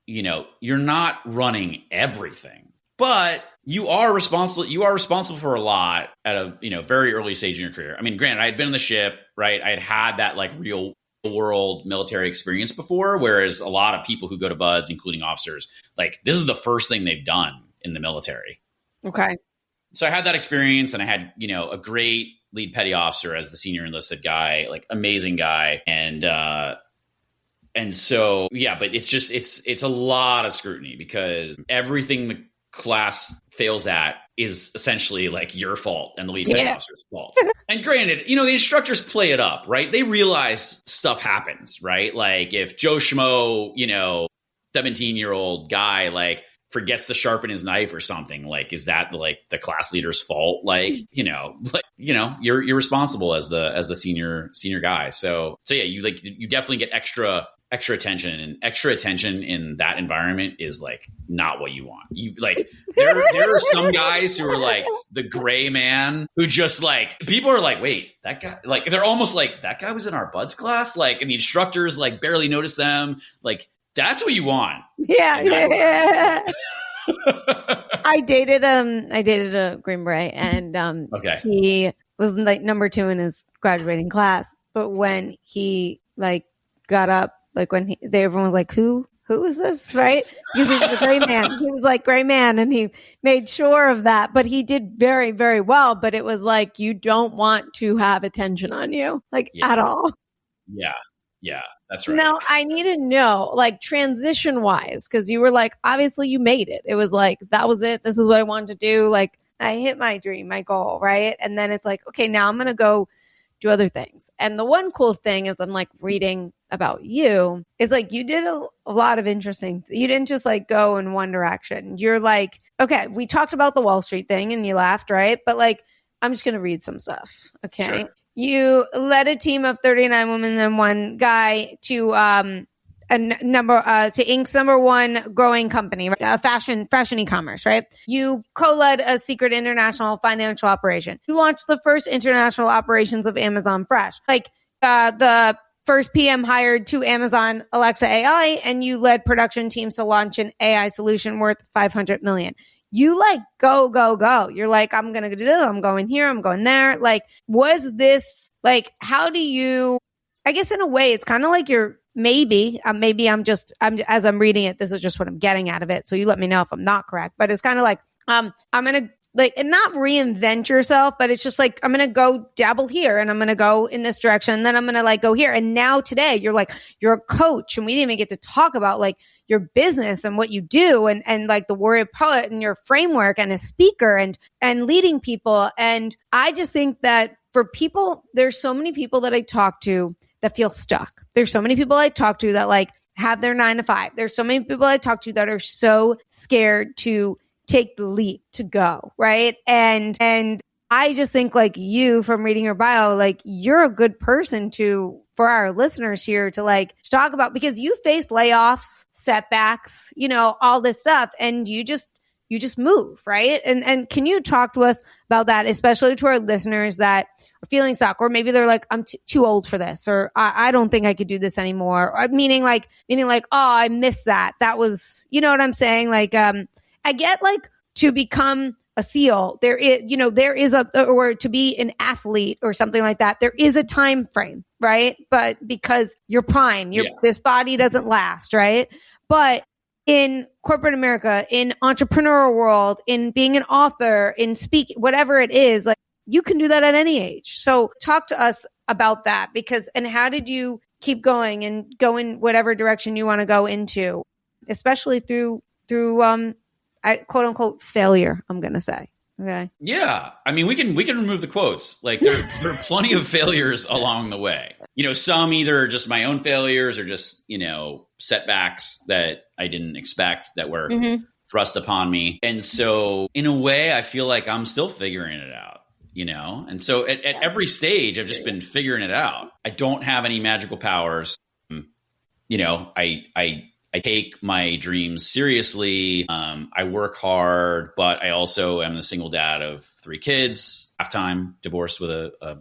you're not running everything, but you are responsible for a lot at a very early stage in your career. I mean, granted, I had been on the ship, right? I had that like real world military experience before, whereas a lot of people who go to BUDS, including officers, like this is the first thing they've done in the military. Okay. So I had that experience, and I had, a great lead petty officer as the senior enlisted guy, like amazing guy. And so, but it's a lot of scrutiny, because everything the class fails at is essentially like your fault and the lead petty officer's fault. And granted, the instructors play it up, right? They realize stuff happens, right? Like if Joe Schmo, 17-year-old guy, like forgets to sharpen his knife or something, like, is that like the class leader's fault? Like, you're responsible as the senior guy. So yeah, you definitely get extra attention, and extra attention in that environment is like not what you want. You like there are some guys who are like the gray man, who just like people are like, wait, that guy, like they're almost like, that guy was in our BUDS class, like, and the instructors like barely notice them. Like that's what you want. Yeah. I dated a Green Beret, and he was like number 2 in his graduating class. But when he like got up, like when everyone was like, who is this? Right? Because he was a gray man. He was like gray man, and he made sure of that. But he did very, very well. But it was like, you don't want to have attention on you, like at all. Yeah, that's right. Now I need to know, like transition wise, because you were like, obviously you made it. It was like, that was it. This is what I wanted to do. Like I hit my dream, my goal, right? And then it's like, okay, now I'm going to go do other things. And the one cool thing is, I'm like reading about you, is like you did a lot of interesting. You didn't just like go in one direction. You're like, okay, we talked about the Wall Street thing and you laughed, right? But like, I'm just going to read some stuff. Okay. Sure. You led a team of 39 women and one guy to Inc.'s number 1 growing company, right? Fashion e-commerce, right? You co-led a secret international financial operation. You launched the first international operations of Amazon Fresh. Like the first PM hired 2 Amazon Alexa AI, and you led production teams to launch an AI solution worth $500 million. You like go. You're like, I'm going to do this. I'm going here. I'm going there. Like, was this like, how do you, I guess in a way, it's kind of like you're maybe as I'm reading it, this is just what I'm getting out of it. So you let me know if I'm not correct, but it's kind of like, I'm going to like, and not reinvent yourself, but it's just like, I'm going to go dabble here, and I'm going to go in this direction. And then I'm going to like go here. And now today you're like, you're a coach, and we didn't even get to talk about like your business and what you do, and like the warrior poet and your framework, and a speaker and leading people. And I just think that for people, there's so many people that I talk to that feel stuck. There's so many people I talk to that like have their 9 to 5. There's so many people I talk to that are so scared to take the leap, to go, right? And I just think like you, from reading your bio, like you're a good person for our listeners here to like talk about, because you faced layoffs, setbacks, all this stuff, and you just move, right? And can you talk to us about that, especially to our listeners that are feeling stuck, or maybe they're like, I'm too old for this, or I don't think I could do this anymore, or meaning like, oh, I missed that. That was, you know what I'm saying? Like, I get like to become a SEAL, there is or to be an athlete or something like that, there is a time frame, right? But because you're prime, this body doesn't last, right? But in corporate America, in entrepreneurial world, in being an author, in speaking, whatever it is, like you can do that at any age. So talk to us about that, and how did you keep going and go in whatever direction you want to go into, especially through quote unquote failure, I'm going to say. Okay. Yeah. I mean, we can remove the quotes. Like there are plenty of failures along the way. Some either just my own failures or just, setbacks that I didn't expect that were thrust upon me. And so in a way, I feel like I'm still figuring it out, And so at every stage, I've just been figuring it out. I don't have any magical powers. I take my dreams seriously. I work hard, but I also am the single dad of 3 kids, half-time, divorced with a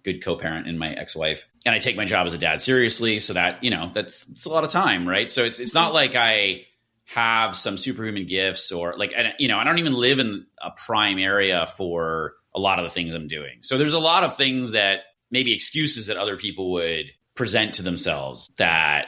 good co-parent in my ex-wife. And I take my job as a dad seriously. So that, it's a lot of time, right? So it's not like I have some superhuman gifts or like, I don't even live in a prime area for a lot of the things I'm doing. So there's a lot of things that maybe excuses that other people would present to themselves that,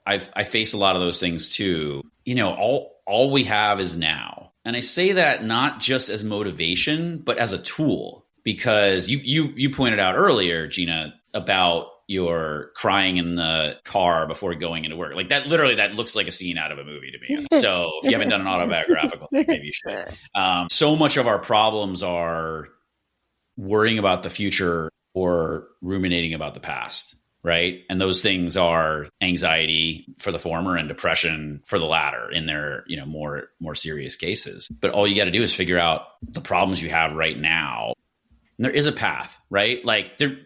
I face a lot of those things too. All we have is now. And I say that not just as motivation, but as a tool, because you pointed out earlier, Gina, about your crying in the car before going into work. Like that looks like a scene out of a movie to me. So if you haven't done an autobiographical, maybe you should. So much of our problems are worrying about the future or ruminating about the past. Right. And those things are anxiety for the former and depression for the latter in their, more serious cases. But all you got to do is figure out the problems you have right now. And there is a path, right? Like there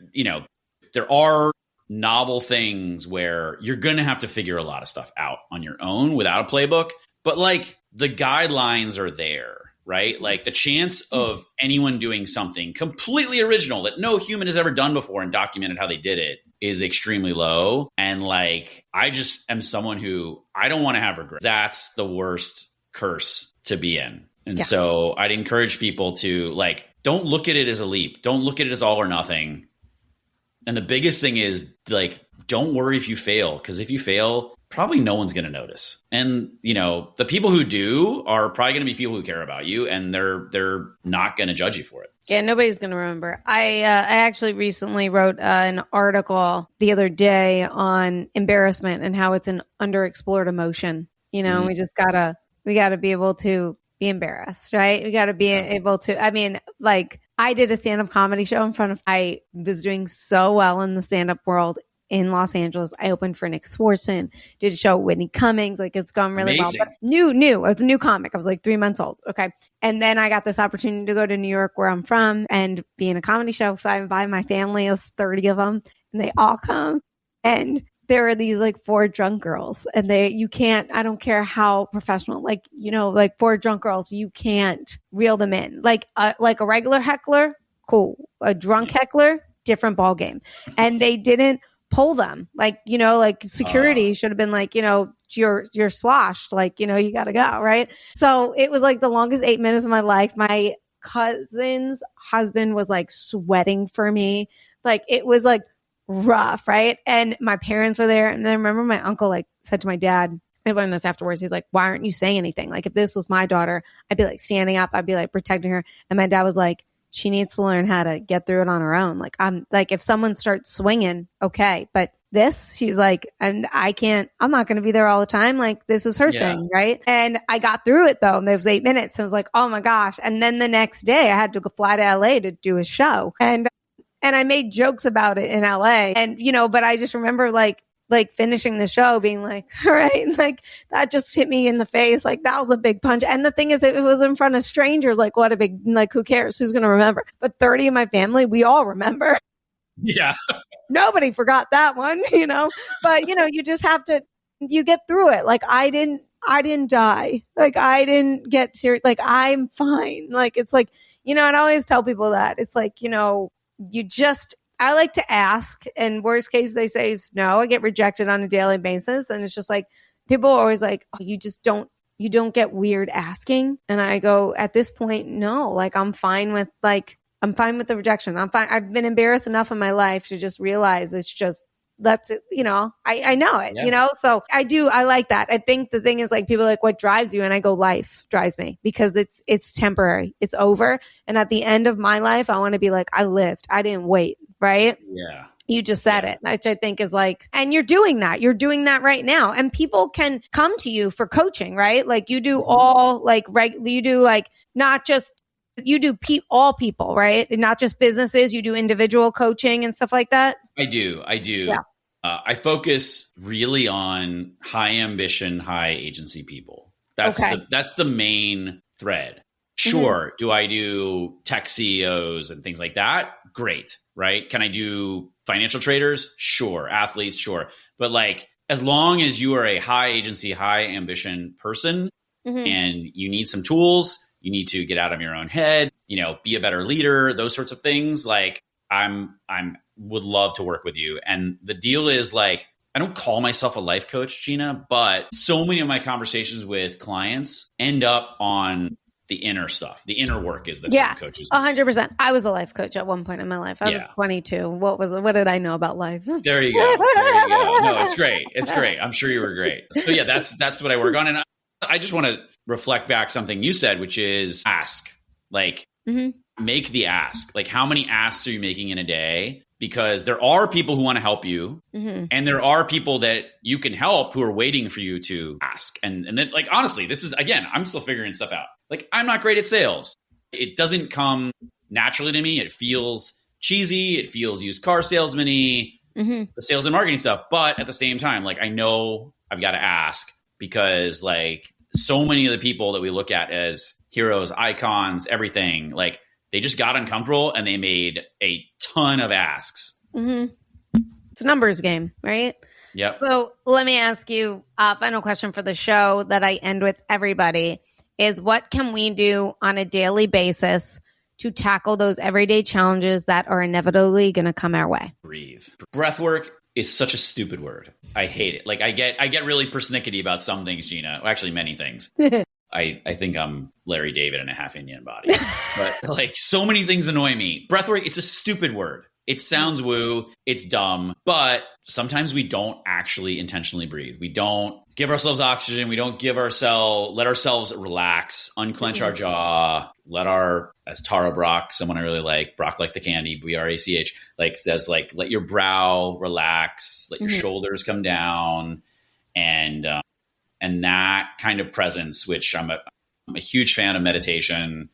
are novel things where you're going to have to figure a lot of stuff out on your own without a playbook. But like the guidelines are there. Right? Like the chance of anyone doing something completely original that no human has ever done before and documented how they did it is extremely low. And like, I just am someone who I don't want to have regrets. That's the worst curse to be in. And so I'd encourage people to like, don't look at it as a leap. Don't look at it as all or nothing. And the biggest thing is like, don't worry if you fail, because if you fail, probably no one's going to notice. And, the people who do are probably going to be people who care about you, and they're not going to judge you for it. Yeah, nobody's going to remember. I actually recently wrote an article the other day on embarrassment and how it's an underexplored emotion. We just we gotta be able to be embarrassed, right? We got to be able to, I did a stand-up comedy show I was doing so well in the stand-up world in Los Angeles. I opened for Nick Swartzen, did a show with Whitney Cummings. Like it's gone really well. But new. I was a new comic. I was like 3 months old. Okay. And then I got this opportunity to go to New York, where I'm from, and be in a comedy show. So I invite my family, there's 30 of them, and they all come. And there are these like 4 drunk girls, and I don't care how professional, like 4 drunk girls, you can't reel them in. Like a regular heckler, cool. A drunk heckler, different ball game. And they didn't pull them. Like security should have been like, you're sloshed. Like, you got to go. Right. So it was like the longest 8 minutes of my life. My cousin's husband was like sweating for me. Like it was like rough. Right. And my parents were there. And then I remember my uncle like said to my dad, I learned this afterwards. He's like, why aren't you saying anything? Like if this was my daughter, I'd be like standing up. I'd be like protecting her. And my dad was like, she needs to learn how to get through it on her own. Like I'm like, if someone starts swinging, okay. But this, she's like, and I'm not going to be there all the time. Like this is her thing. Right. And I got through it though. And there was 8 minutes. I was like, oh my gosh. And then the next day I had to go fly to LA to do a show. And I made jokes about it in LA. And, but I just remember like like finishing the show being like, all right, like that just hit me in the face. Like that was a big punch. And the thing is, if it was in front of strangers, like what a big, like who cares? Who's going to remember? But 30 of my family, we all remember. Yeah. Nobody forgot that one, you know, but you know, you just have to, you get through it. Like I didn't die. Like I didn't get serious. Like I'm fine. Like, it's like, you know, and I always tell people that it's like, you know, I like to ask, and worst case they say is no. I get rejected on a daily basis. And it's just like, people are always like, oh, you don't get weird asking. And I go, at this point, no, like I'm fine with the rejection. I'm fine. I've been embarrassed enough in my life to just realize it's just, that's it, you know, I know it, you know, so I like that. I think the thing is like, people are like, what drives you? And I go, life drives me because it's temporary. It's over. And at the end of my life, I want to be like, I lived, I didn't wait. Right. Yeah. You just said it, which I think is like, and you're doing that right now. And people can come to you for coaching, right? Like you do all like, you do like, not just, you do all people, right? And not just businesses. You do individual coaching and stuff like that. I do. Yeah. I focus really on high ambition, high agency people. That's the main thread. Sure. Do I do tech CEOs and things like that? Great. Right. Can I do financial traders? Sure. Athletes? Sure. But like, as long as you are a high agency, high ambition person and you need some tools, you need to get out of your own head, you know, be a better leader, those sorts of things. Like I'm would love to work with you. And the deal is like, I don't call myself a life coach, Gina, but so many of my conversations with clients end up on the inner stuff. The inner work is the term coaches. 100%. I was a life coach at one point in my life. I was 22. What did I know about life? There you go. No, it's great. It's great. I'm sure you were great. So yeah, that's what I work on. And I just want to reflect back something you said, which is ask. Like make the ask. Like how many asks are you making in a day? Because there are people who want to help you and there are people that you can help who are waiting for you to ask. And then like, honestly, this is, again, I'm still figuring stuff out. Like I'm not great at sales. It doesn't come naturally to me. It feels cheesy. It feels used car salesman-y, the sales and marketing stuff. But at the same time, like I know I've got to ask because like so many of the people that we look at as heroes, icons, everything, like they just got uncomfortable and they made a ton of asks. It's a numbers game, right? Yep. So let me ask you a final question for the show that I end with everybody is what can we do on a daily basis to tackle those everyday challenges that are inevitably going to come our way? Breathe. Breath work is such a stupid word. I hate it. Like I get really persnickety about some things, Gina. Well, actually, many things. I think I'm Larry David in a half Indian body. But like so many things annoy me. Breathwork, it's a stupid word. It sounds woo. It's dumb. But sometimes we don't actually intentionally breathe. We don't give ourselves oxygen. We don't let ourselves relax, unclench our jaw, as Tara Brach, someone I really like, Brock like the candy, B-R-A-C-H, like says like, let your brow relax, let your shoulders come down. And that kind of presence, which I'm a huge fan of meditation.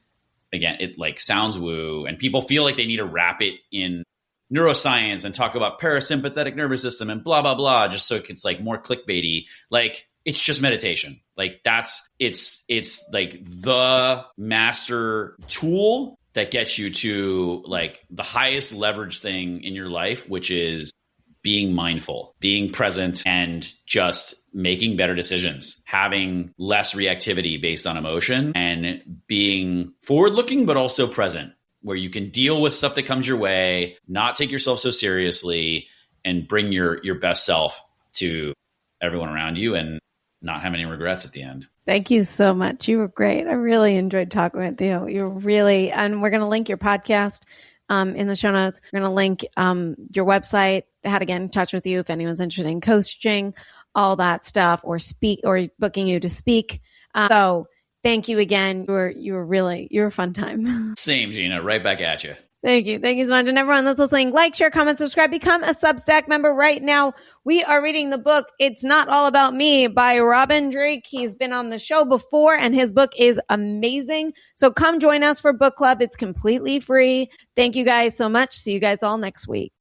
Again, it like sounds woo and people feel like they need to wrap it in neuroscience and talk about parasympathetic nervous system and blah, blah, blah, just so it's like more clickbaity. Like it's just meditation. Like it's like the master tool that gets you to like the highest leverage thing in your life, which is being mindful, being present, and just making better decisions, having less reactivity based on emotion, and being forward-looking, but also present, where you can deal with stuff that comes your way, not take yourself so seriously, and bring your best self to everyone around you and not have any regrets at the end. Thank you so much. You were great. I really enjoyed talking with you. And we're going to link your podcast in the show notes. We're going to link your website, how to get in touch with you if anyone's interested in coaching, all that stuff, or booking you to speak. So thank you again. You were a fun time. Same, Gina. Right back at you. Thank you. Thank you so much. And everyone that's listening, like, share, comment, subscribe, become a Substack member right now. We are reading the book, It's Not All About Me by Robin Drake. He's been on the show before and his book is amazing. So come join us for book club. It's completely free. Thank you guys so much. See you guys all next week.